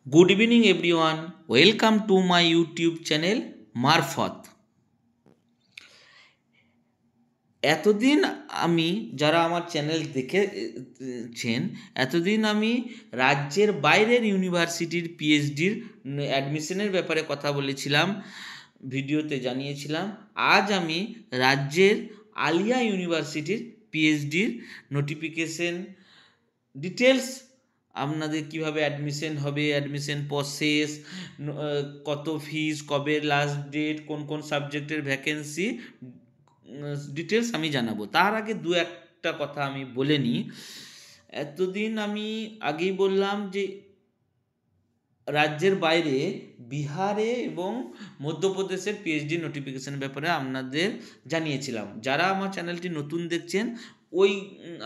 Good evening, everyone. Welcome to my YouTube channel মারফত। এতদিন আমি যারা আমার চ্যানেল দেখেছেন, এতদিন আমি রাজ্যের বাইরের ইউনিভার্সিটির পিএইচডির অ্যাডমিশনের ব্যাপারে কথা বলেছিলাম, ভিডিওতে জানিয়েছিলাম। আজ আমি রাজ্যের আলিয়া ইউনিভার্সিটির পিএইচডির নোটিফিকেশন ডিটেলস, আপনাদের কিভাবে অ্যাডমিশন হবে, অ্যাডমিশন প্রসেস, কত ফিস, কবে লাস্ট ডেট, কোন কোন সাবজেক্টের ভ্যাকেন্সি, ডিটেলস আমি জানাবো। তার আগে দু একটা কথা আমি বলে নিই। এতদিন আমি আগেই বললাম যে রাজ্যের বাইরে বিহারে এবং মধ্যপ্রদেশের পিএইচডি নোটিফিকেশনের ব্যাপারে আপনাদের জানিয়েছিলাম। যারা আমার চ্যানেলটি নতুন দেখছেন, ওই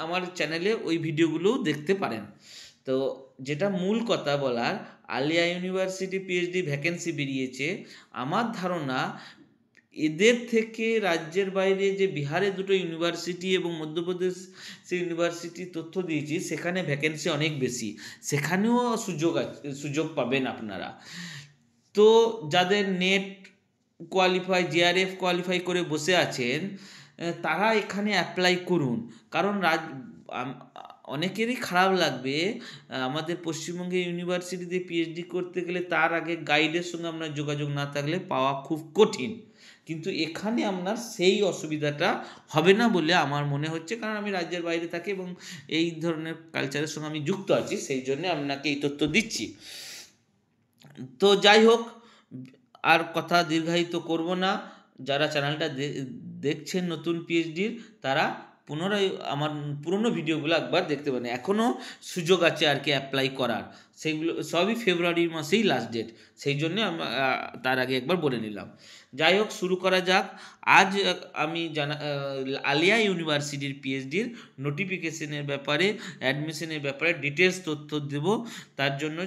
আমার চ্যানেলে ওই ভিডিওগুলোও দেখতে পারেন। তো যেটা মূল কথা বলার, আলিয়া ইউনিভার্সিটি পিএইচডি ভ্যাকেন্সি বেরিয়েছে। আমার ধারণা এদের থেকে রাজ্যের বাইরে যে বিহারে দুটো ইউনিভার্সিটি এবং মধ্যপ্রদেশ ইউনিভার্সিটি তথ্য দিয়েছি, সেখানে ভ্যাকেন্সি অনেক বেশি, সেখানেও সুযোগ পাবেন আপনারা। তো যাদের নেট কোয়ালিফাই, জেআরএফ কোয়ালিফাই করে বসে আছেন, তারা এখানে অ্যাপ্লাই করুন। কারণ অনেকেরই খারাপ লাগবে, আমাদের পশ্চিমবঙ্গে ইউনিভার্সিটিতে পিএইচডি করতে গেলে তার আগে গাইডের সঙ্গে আপনার যোগাযোগ না থাকলে পাওয়া খুব কঠিন। কিন্তু এখানে আপনার সেই অসুবিধাটা হবে না বলে আমার মনে হচ্ছে, কারণ আমি রাজ্যের বাইরে থাকি এবং এই ধরনের কালচারের সঙ্গে আমি যুক্ত আছি, সেই জন্য আপনাকে এই তথ্য দিচ্ছি। তো যাই হোক, আর কথা দীর্ঘায়িত করব না। যারা চ্যানেলটা দেখছেন নতুন পিএইচডির, তারা পুনরায় আমার পুরনো ভিডিওগুলো একবার দেখতে পারেন। এখনও সুযোগ আছে আর কি অ্যাপ্লাই করার, সেইগুলো সবই ফেব্রুয়ারি মাসেই লাস্ট ডেট, সেই জন্য তার আগে একবার বলে নিলাম। যাই হোক, শুরু করা যাক। আজ আমি আলিয়া ইউনিভার্সিটির পিএইচডির নোটিফিকেশনের ব্যাপারে, অ্যাডমিশনের ব্যাপারে ডিটেলস তথ্য দেব। তার জন্য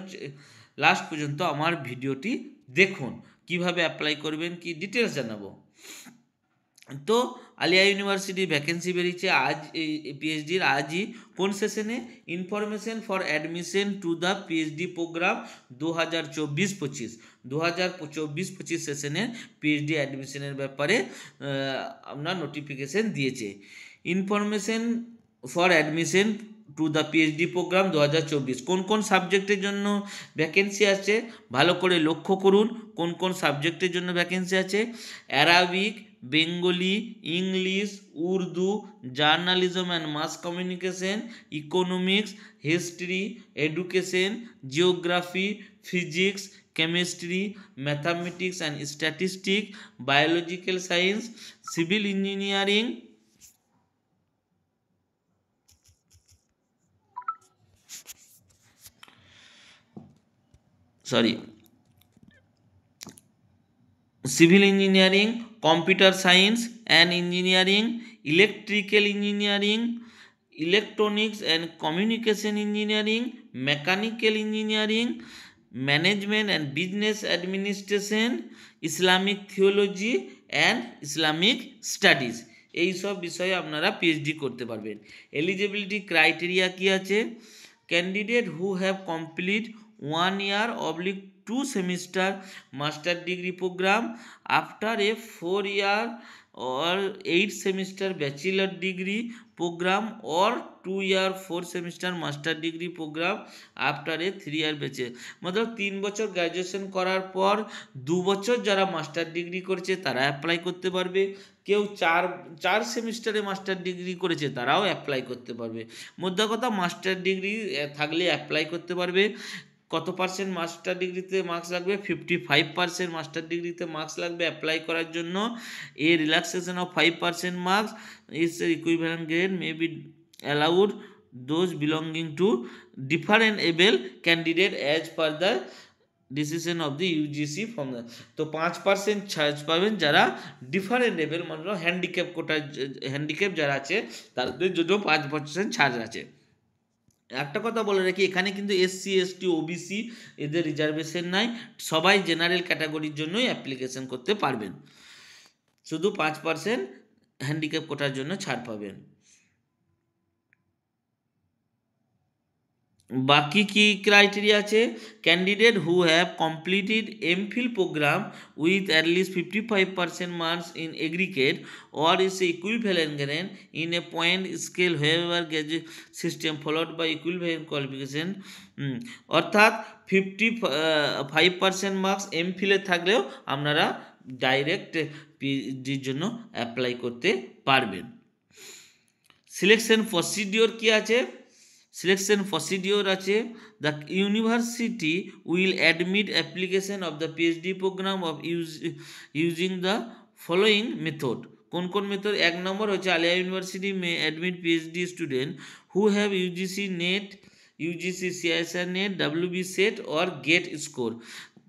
লাস্ট পর্যন্ত আমার ভিডিওটি দেখুন, কিভাবে অ্যাপ্লাই করবেন, কি ডিটেলস জানাবো। তো আলিয়া ইউনিভার্সিটি ভ্যাকেন্সি বেরিয়েছে আজ, এই পিএইচডির আজই। কোন সেশনে? Information for admission to the PhD programme 2024-25, 2024-25 সেশনের পিএইচডি অ্যাডমিশনের ব্যাপারে আপনার নোটিফিকেশন দিয়েছে। Information for admission to the PhD programme 2024, কোন কোন সাবজেক্টের জন্য ভ্যাকেন্সি আছে ভালো করে লক্ষ্য করুন। কোন কোন সাবজেক্টের জন্য ভ্যাকেন্সি আছে? Arabic, Bengali, English, Urdu, journalism and mass communication, economics, history, education, geography, physics, chemistry, mathematics and statistics, biological science, civil engineering, civil engineering, computer science and engineering, electrical engineering, electronics and communication engineering, mechanical engineering, management and business administration, Islamic theology and Islamic studies, এই সব বিষয়ে আপনারা PhD করতে পারবেন। Eligibility criteria কী আছে? Candidate who have complete 1 year oblique 2 semester master degree program after a 4 year or 8 semester bachelor degree program or 2 year 4 semester master degree program after a 3 year bachelor, मतलब 3 বছর graduation করার পর 2 বছর যারা master degree করেছে তারা apply করতে পারবে। কেউ চার সেমিস্টারে মাস্টার ডিগ্রি করেছে তারাও অ্যাপ্লাই করতে পারবে। মোদ্দা কথা, মাস্টার ডিগ্রি থাকলে অ্যাপ্লাই করতে পারবে। কত পার্সেন্ট মাস্টার ডিগ্রিতে মার্কস লাগবে? 55% মাস্টার ডিগ্রিতে মার্কস লাগবে অ্যাপ্লাই করার জন্য। A relaxation of 5% marks is equivalent grade may be allowed those belonging to different abled candidate as per the decision of the UGC from the. তো 5% ছাড় পাবেন যারা ডিফারেন্ট লেভেল, মানে হ্যান্ডিক্যাপ কোটার, হ্যান্ডিক্যাপ যারা আছে তাদের জন্য 5% ছাড় আছে। একটা কথা বলে রাখি, এখানে কিন্তু এসসি, এসটি, ওবিসি এদের রিজার্ভেশন নাই, সবাই জেনারেল ক্যাটাগরির জন্যই অ্যাপ্লিকেশন করতে পারবেন। শুধু 5% হ্যান্ডিক্যাপ কোটার জন্য ছাড় পাবেন। বাকি কি ক্রাইটেরিয়া আছে? Candidate who have completed MPhil programme with at least 55% marks in aggregate or is equivalent grade in a point scale wherever graduate system followed by equivalent qualification অর্থাৎ 55% মার্কস এমফিলে থাকলেও আপনারা ডাইরেক্ট পিএইচডির জন্য অ্যাপ্লাই করতে পারবেন। Selection procedure কি আছে? Selection procedure আছে, the university will admit application of the PhD programme of using the following method. কোন কোন মেথড? 1 নম্বর হচ্ছে Aliah university may admit PhD student who have UGC NET, UGC CSIR NET, WB SET or GATE score.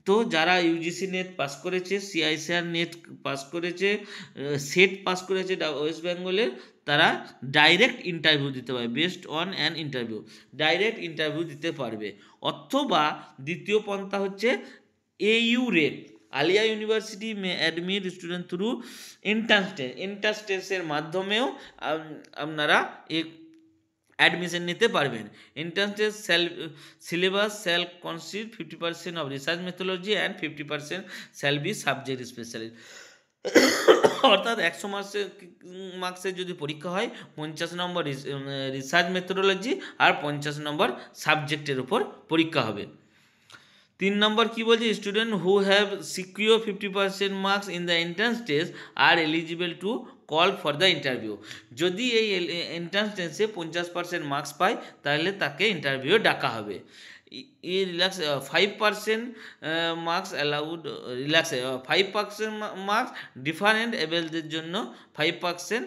তো যারা UGC NET pass করেছে, CSIR NET pass করেছে, SET pass করেছে west বেঙ্গলের, তারা ডাইরেক্ট ইন্টারভিউ দিতে পারবে, best on an interview direct interview দিতে পারবে। অথবা দ্বিতীয় পন্থা হচ্ছে AU rate, Alia university may admit student through entrance টেস্টের মাধ্যমেও আপনারা অ্যাডমিশন নিতে পারবেন। Entrance test syllabus shall consist 50% of research methodology and 50% shall be subject specialist. অর্থাৎ 100 মার্কসের যদি পরীক্ষা হয়, 50 নম্বর রিসার্চ মেথোডোলজি আর 50 নম্বর সাবজেক্টের উপর পরীক্ষা হবে। 3 নম্বর কি বলছে? Student who have secure 50% marks in the entrance test are eligible to call for the interview. যদি এই এন্ট্রান্স টেস্টে 50% মার্কস পায় তাহলে তাকে ইন্টারভিউ ডাকা হবে। Relax 5% marks allowed, relax 5% marks different এবেলদের জন্য 5%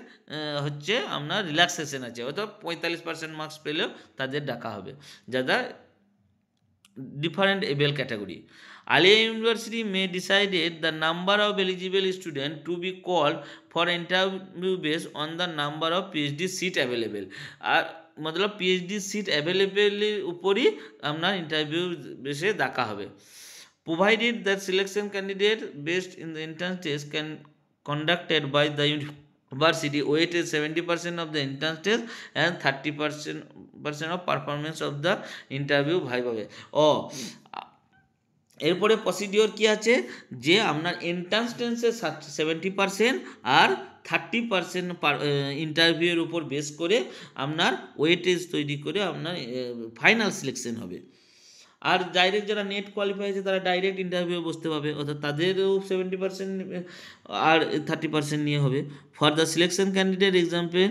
হচ্ছে আপনার রিল্যাক্সেশন আছে, অর্থাৎ 45% মার্কস পেলেও তাদের ডাকা হবে যারা different able category. Alia University may decided the number of eligible students to be called for interview based on the number of PhD seat available. আর मतलब PhD seat available উপরই আপনার ইন্টারভিউ বেসে ডাকা হবে। Provided that selection candidate based in the entrance test can conducted by the university weighted 70% of the entrance test and 30% of performance of the interview ভাইভাবে। এরপরে procedure কি আছে? যে আপনার এন্ট্রান্স টেস্টে 70% আর 30% ইন্টারভিউয়ের উপর বেস করে আপনার ওয়েটেজ তৈরি করে আপনার ফাইনাল সিলেকশন হবে। আর ডাইরেক্ট যারা নেট কোয়ালিফাই আছে তারা ডাইরেক্ট ইন্টারভিউ বসতে পারবে, অর্থাৎ তাদেরও 70% আর 30% নিয়ে হবে। For the selection candidate example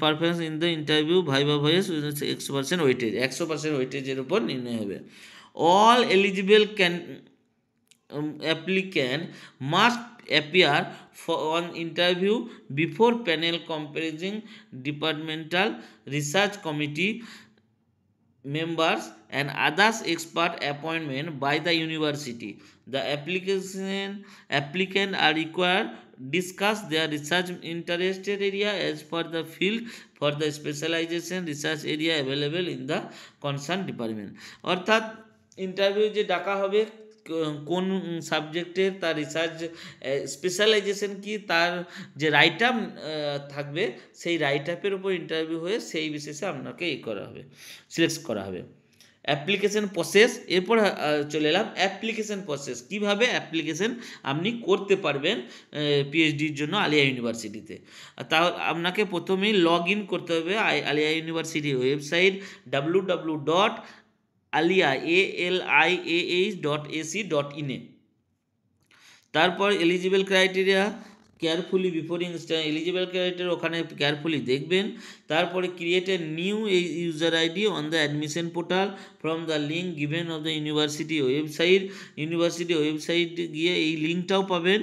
performance in the interview viva voice 100% weightage, 100% ওয়েটেজের উপর নির্ণয় হবে। All eligible applicant must appear on interview before panel comprising departmental research committee members and others expert appointment by the university. The applicant are required discuss their research interested area as per the field for the specialization research area available in the concerned department. অর্থাৎ interview যে ডাকা হবে কোন সাবজেক্টের, তার research specialisation কি, তার যে রাইট আপ থাকবে সেই রাইট আপের উপর ইন্টারভিউ হয়ে সেই বিশেষে আপনাকে করা হবে, সিলেক্ট করা হবে। অ্যাপ্লিকেশন প্রসেস, এরপর চলে এলাম অ্যাপ্লিকেশন প্রসেস, কীভাবে অ্যাপ্লিকেশন আপনি করতে পারবেন পিএইচডির জন্য আলিয়া ইউনিভার্সিটিতে। তা আপনাকে প্রথমেই লগ ইন করতে হবে আলিয়া ইউনিভার্সিটির ওয়েবসাইট www.aliah.ac.in এ। তারপর eligible criteria carefully before eligible criteria ওখানে কেয়ারফুলি দেখবেন। তারপরে create a new user ID on the admission portal from the link given of the university website গিয়ে এই লিঙ্কটাও পাবেন,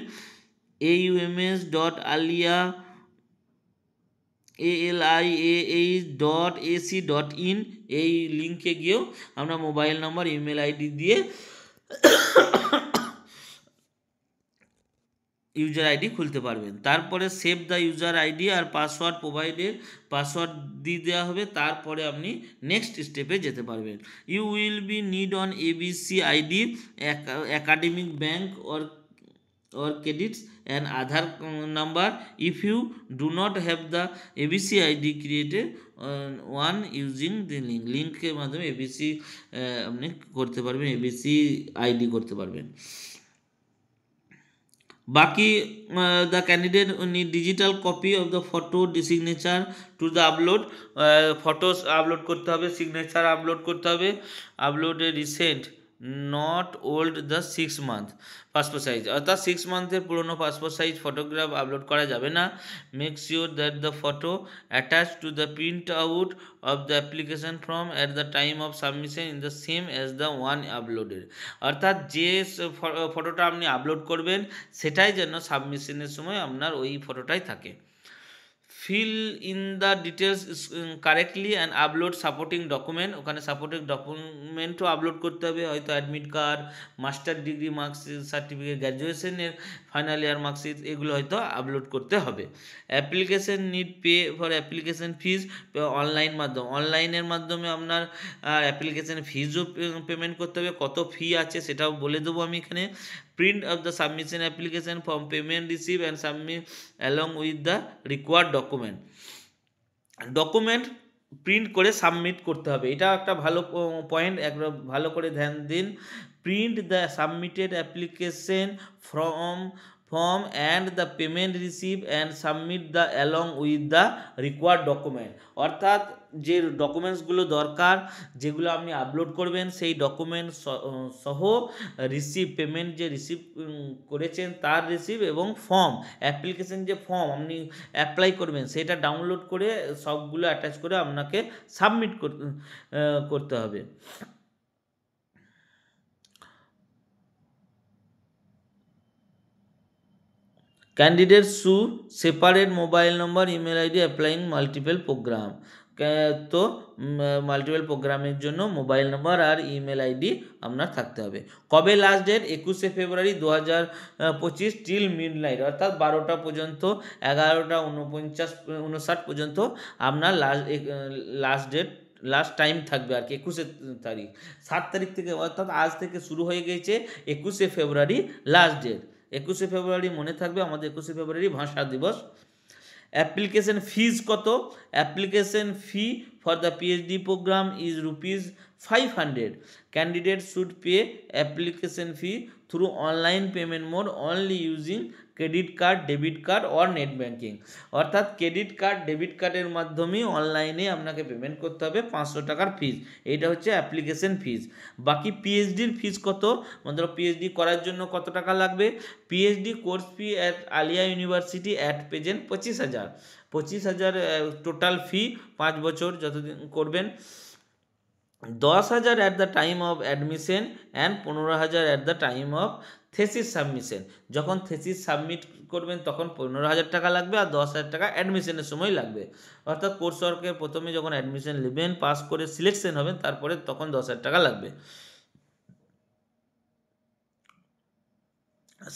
aliah.ac.in। এই লিঙ্কে গিয়েও আমরা মোবাইল নম্বর ইমেল আইডি দিয়ে ইউজার আইডি খুলতে পারবেন। তারপরে সেভ দ্য ইউজার আইডি আর পাসওয়ার্ড প্রোভাইডেড, পাসওয়ার্ড দিয়ে দেওয়া হবে, তারপরে আপনি নেক্সট স্টেপে যেতে পারবেন। You will B need on ABC ID, academic bank or or credits an Aadhaar number. If you do not have the ABC ID, created one using the লিঙ্কের মাধ্যমে এবিসি আপনি করতে পারবেন, এবিসি আইডি করতে পারবেন। বাকি the candidate need digital copy of the photo signature to the upload, photos upload করতে হবে, সিগনেচার আপলোড করতে হবে, আপলোডে recent not old the 6 month passport size, অর্থাৎ 6 মান্থের পুরনো পাসপোর্ট সাইজ ফটোগ্রাফ আপলোড করা যাবে না। Make sure that the photo attach to the print out of the application form at the time of submission in the same as the one uploaded, অর্থাৎ যে ফটোটা আপনি upload করবেন সেটাই যেন সাবমিশনের সময় আপনার ওই ফটোটাই থাকে। Fill in the details correctly and upload supporting document, ওখানে সাপোর্টিং ডকুমেন্টও আপলোড করতে হবে, হয়তো admit card, master degree marksheet, certificate, গ্র্যাজুয়েশনের ফাইনাল ইয়ার মার্কশিট, এগুলো হয়তো আপলোড করতে হবে। Application need pay for application fees online মাধ্যম, অনলাইনের মাধ্যমে আপনার অ্যাপ্লিকেশন ফিজও পেমেন্ট করতে হবে, কত ফি আছে সেটাও বলে দেবো আমি এখানে। Print of the submission application form, payment receive and submit along with the required document, document print করে সাবমিট করতে হবে। এটা একটা ভালো পয়েন্ট, একবার ভালো করে ধ্যান দিন। Print the submitted application form and the payment receive and submit the along with the required document, অর্থাৎ যে ডকুমেন্টসগুলো দরকার যেগুলো আপনি আপলোড করবেন সেই ডকুমেন্ট সহ রিসিভ, পেমেন্ট যে রিসিভ করেছেন তার রিসিভ, এবং ফর্ম অ্যাপ্লিকেশন যে ফর্ম আপনি অ্যাপ্লাই করবেন সেটা ডাউনলোড করে সবগুলো অ্যাটাচ করে আপনাকে সাবমিট করতে হবে। Candidate should separate mobile number, email ID applying multiple programme, তো মাল্টিপল প্রোগ্রামের জন্য মোবাইল নম্বর আর ইমেল আইডি আপনার থাকতে হবে। কবে লাস্ট ডেট? 21শে ফেব্রুয়ারি 2025 টিল মিডনাইট, অর্থাৎ 12টা পর্যন্ত, 11:59 পর্যন্ত আপনার লাস্ট ডেট, লাস্ট টাইম থাকবে আর কি, 21শে তারিখ। 7 তারিখ থেকে, অর্থাৎ আজ থেকে শুরু হয়ে গেছে 21শে ফেব্রুয়ারি লাস্ট ডেট। 21শে ফেব্রুয়ারি মনে থাকবে আমাদের 21শে ফেব্রুয়ারি ভাষা দিবস। অ্যাপ্লিকেশন ফিজ কত? Application fee for the PhD programme is ₹500। Candidate should pay application fee through online payment mode only using credit card, debit card or net banking, অর্থাৎ ক্রেডিট কার্ড, ডেবিট কার্ডের মাধ্যমেই অনলাইনে আপনাকে পেমেন্ট করতে হবে 500 টাকার ফিজ, এইটা হচ্ছে অ্যাপ্লিকেশন ফিজ। বাকি পিএইচডির ফিজ কত? মতলব পিএইচডি করার জন্য কত টাকা লাগবে? PhD course fee at Aliah University at present 25,000 total fee 5 বছর যতদিন করবেন। 10,000 at the time of admission and 15,000 at the time of thesis submission, যখন থেসিস সাবমিট করবেন তখন 15,000 টাকা লাগবে, আর 10,000 টাকা অ্যাডমিশনের সময় লাগবে, অর্থাৎ কোর্স ওয়ার্কের প্রথমে যখন অ্যাডমিশন নেবেন, পাস করে সিলেকশন হবেন, তারপরে তখন 10,000 টাকা লাগবে।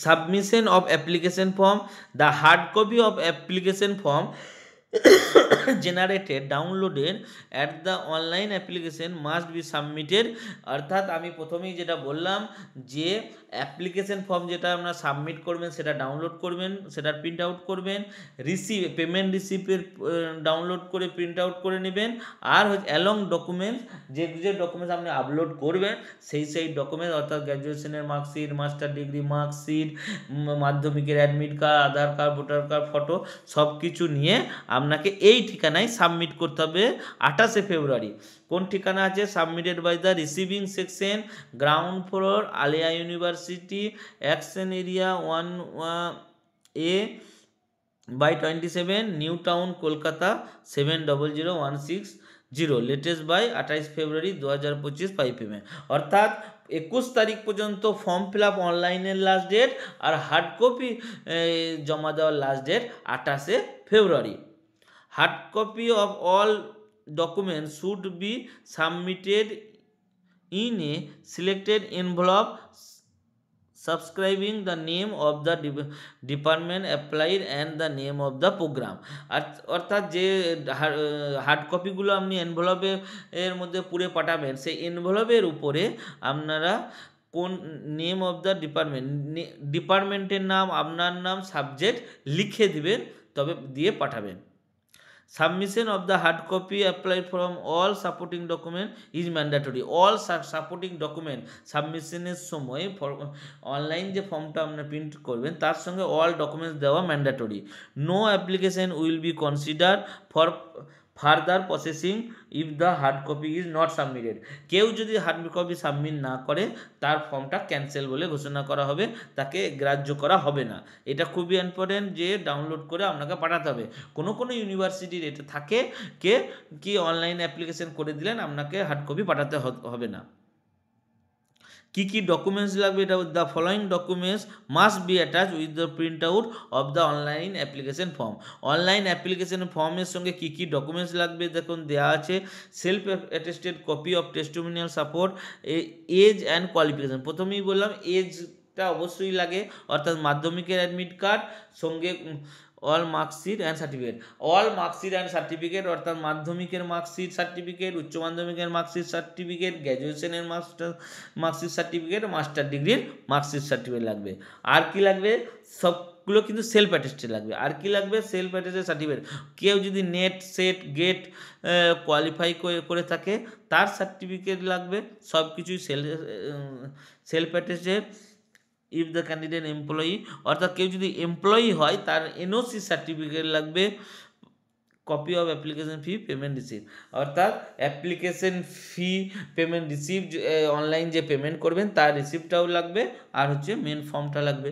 Submission of application form, the hard copy of application form generated downloaded at the online application must be submitted, অর্থাৎ আমি প্রথমেই যেটা বললাম যে অ্যাপ্লিকেশন ফর্ম যেটা আপনারা সাবমিট করবেন সেটা ডাউনলোড করবেন, সেটার প্রিন্ট আউট করবেন, রিসিভ পেমেন্ট রিসিপ্টের ডাউনলোড করে প্রিন্ট আউট করে নেবেন, আর অ্যালং ডকুমেন্টস, যে ডকুমেন্টস আপনি আপলোড করবেন সেই ডকুমেন্টস, অর্থাৎ গ্র্যাজুয়েশনের মার্কশিট, মাস্টার ডিগ্রি মার্কশিট, মাধ্যমিকের অ্যাডমিট কার্ড, আধার কার্ড, ভোটার কার্ড, ফটো, সব কিছু নিয়ে আপনাকে এই ঠিকানায় সাবমিট করতে হবে 28শে ফেব্রুয়ারি। কোন ঠিকানা আছে? Submitted by the receiving section, ground floor, Aliah university, action area 1A by 27, New Town, Kolkata 700160, latest by 28 February 2025 5 PM, অর্থাৎ 21 তারিখ পর্যন্ত ফর্ম ফিল আপ অনলাইনের লাস্ট ডেট, আর হার্ড কপি জমা দেওয়ার লাস্ট ডেট 28শে ফেব্রুয়ারি। Hard copy of all documents should be submitted in a selected envelope subscribing the name of the department applied and the name of the program, অর্থাৎ যে hard কপিগুলো আপনি এনভেলপে এর মধ্যে পুরে পাঠাবেন সেই এনভেলপের উপরে আপনারা কোন নেম অফ দ্য ডিপার্টমেন্ট, ডিপার্টমেন্টের নাম, আপনার নাম, সাবজেক্ট লিখে দিবেন, তবে দিয়ে পাঠাবেন। Submission of the hard copy apply from all supporting document is mandatory. All supporting document সাবমিশনের সময় অনলাইন যে ফর্মটা আপনার প্রিন্ট করবেন তার সঙ্গে অল ডকুমেন্টস দেওয়া mandatory. No application will be consider for further processing if the hard copy is not submitted. কেউ যদি হার্ড কপি সাবমিট না করে তার ফর্মটা ক্যান্সেল বলে ঘোষণা করা হবে, তাকে গ্রাহ্য করা হবে না। এটা খুবই ইম্পর্টেন্ট যে ডাউনলোড করে আপনাকে পাঠাতে হবে। কোনো কোনো ইউনিভার্সিটির এটা থাকে কি অনলাইন অ্যাপ্লিকেশন করে দিলেন আপনাকে হার্ড কপি পাঠাতে হবে না। কি কি ডকুমেন্টস লাগবে, এটা the following documents must be attach with the print out of the online application form. Online application ফর্মের সঙ্গে কি কি ডকুমেন্টস লাগবে দেখুন দেওয়া আছে। Self attested copy of testimonial support, age and qualification. প্রথমেই বললাম এজটা অবশ্যই লাগে, অর্থাৎ মাধ্যমিকের অ্যাডমিট কার্ড সঙ্গে all marksheet and certificate. All marksheet and certificate অর্থাৎ মাধ্যমিকের মার্কশিট সার্টিফিকেট, উচ্চ মাধ্যমিকের মার্কশিট সার্টিফিকেট, গ্র্যাজুয়েশনের মার্কশিট সার্টিফিকেট, মাস্টার ডিগ্রির মার্কশিট সার্টিফিকেট লাগবে। আর কি লাগবে, সবগুলো কিন্তু সেলফ অ্যাটেস্টেড লাগবে। আর কি লাগবে, সেলফ অ্যাটেস্টেড সার্টিফিকেট। কেউ যদি নেট সেট গেট কোয়ালিফাই করে থাকে তার সার্টিফিকেট লাগবে, সব কিছুই self attested. If the candidate employee, অর্থাৎ কেউ যদি এমপ্লয়ি হয় তার এনওসি সার্টিফিকেট লাগবে। Copy of application fee payment receive, অর্থাৎ application fee payment receive, online যে পেমেন্ট করবেন তার রিসিপ্টটাও লাগবে, আর হচ্ছে মেন ফর্মটা লাগবে।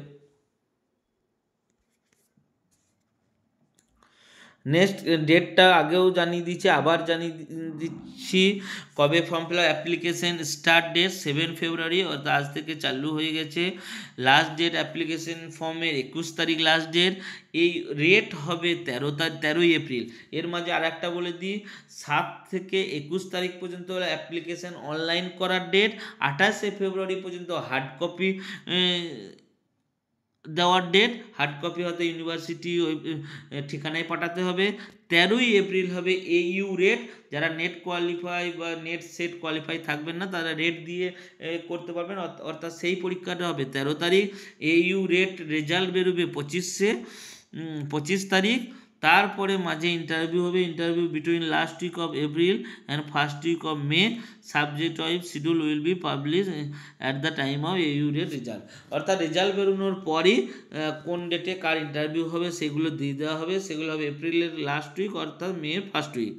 নেক্সট ডেটটা আগেও জানিয়ে দিচ্ছি, আবার জানিয়ে দিচ্ছি কবে form fill up. Application start date 7 February, অর্থাৎ আজ থেকে চালু হয়ে গেছে। লাস্ট ডেট অ্যাপ্লিকেশন ফর্মের 21 তারিখ লাস্ট ডেট। এই রেট হবে 13ই এপ্রিল। এর মাঝে আর একটা বলে দিই, 7 থেকে 21 তারিখ পর্যন্ত অ্যাপ্লিকেশন অনলাইন করার ডেট। 28শে ফেব্রুয়ারি পর্যন্ত হার্ড কপি দেওয়ার ডেট। হার্ড কপি হতে ইউনিভার্সিটি ওই ঠিকানায় পাঠাতে হবে। 13ই এপ্রিল হবে এইউ রেট। যারা নেট কোয়ালিফাই বা নেট সেট কোয়ালিফাই থাকবেন না তারা রেট দিয়ে করতে পারবেন, অর্থাৎ সেই পরীক্ষাটা হবে 13 তারিখ। এইউ রেট রেজাল্ট বেরোবে 25 তারিখ। তারপরে মাঝে ইন্টারভিউ হবে। Interview between last week of April and first week of May. Subject wise schedule will be publish at the time of AU rate result. অর্থাৎ রেজাল্ট বেরোনোর পরই কোন ডেটে কার ইন্টারভিউ হবে সেগুলো দিয়ে দেওয়া হবে। সেগুলো হবে এপ্রিলের লাস্ট উইক অর্থাৎ May first week.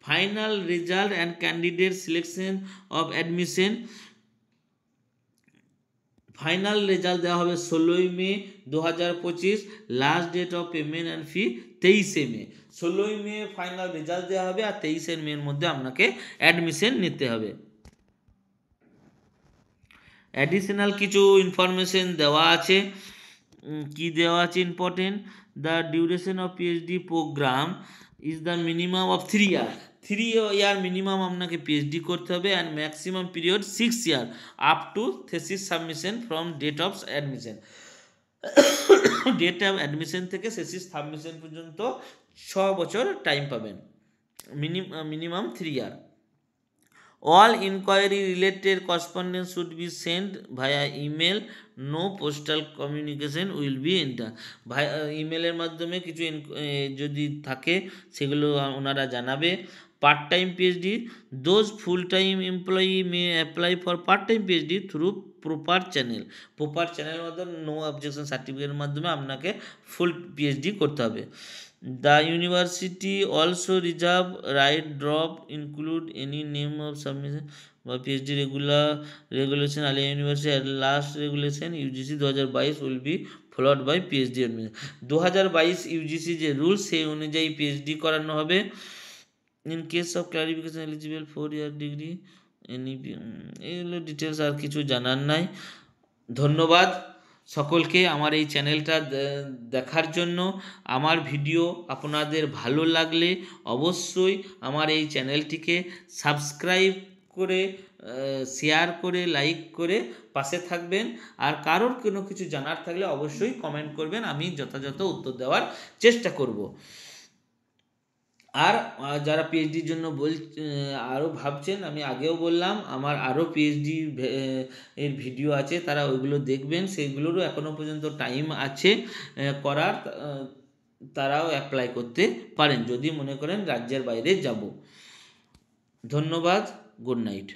Final result and candidate selection of admission. Final result দেওয়া হবে 16ই মে 2025। Last date of payment and fee 23শে মে। 16ই মে ফাইনাল রেজাল্ট দেওয়া হবে আর 23শে মের মধ্যে আপনাকে অ্যাডমিশন নিতে হবে। অ্যাডিশনাল কিছু ইনফরমেশন দেওয়া আছে। কি দেওয়া আছে important, the duration of PhD programme is the minimum of 3 year. 3 year minimum আপনাকে পিএইচডি করতে হবে and maximum period 6 year up to thesis submission from date of admission. Date of admission থেকে থেসিস সাবমিশন পর্যন্ত 6 বছর time পাবেন। Minimum 3 year. All inquiry related correspondence should be sent via email. No postal communication will be entered. ইমেলের মাধ্যমে কিছু যদি থাকে সেগুলো ওনারা জানাবে। Part time PhD, those full time employee may apply for part time PhD through proper channel. Proper চ্যানেলের মাধ্যমে নো অবজেকশন সার্টিফিকেটের মাধ্যমে আপনাকে ফুল পিএইচডি করতে হবে। The university also reserve right drop include any name of submission by PhD regulation Alia University at last regulation UGC 2022 will be followed by PhD admission। 2022 UGC যে rule সেই অনুযায়ী PhD করানো হবে। In case of clarification eligible 4 year degree any, এগুলো details আর কিছু জানার নাই। ধন্যবাদ সকলকে আমার এই চ্যানেলটা দেখার জন্য। আমার ভিডিও আপনাদের ভালো লাগলে অবশ্যই আমার এই চ্যানেলটিকে সাবস্ক্রাইব করে শেয়ার করে লাইক করে পাশে থাকবেন। আর কারোর কোনো কিছু জানার থাকলে অবশ্যই কমেন্ট করবেন, আমি যথাযথ উত্তর দেওয়ার চেষ্টা করব। আর যারা পিএইচডির জন্য আরও ভাবছেন, আমি আগেও বললাম আমার আরও পিএইচডি এর ভিডিও আছে, তারা ওইগুলো দেখবেন, সেইগুলোরও এখনও পর্যন্ত টাইম আছে করার। তারাও অ্যাপ্লাই করতে পারেন যদি মনে করেন রাজ্যের বাইরে যাব। ধন্যবাদ, গুড নাইট।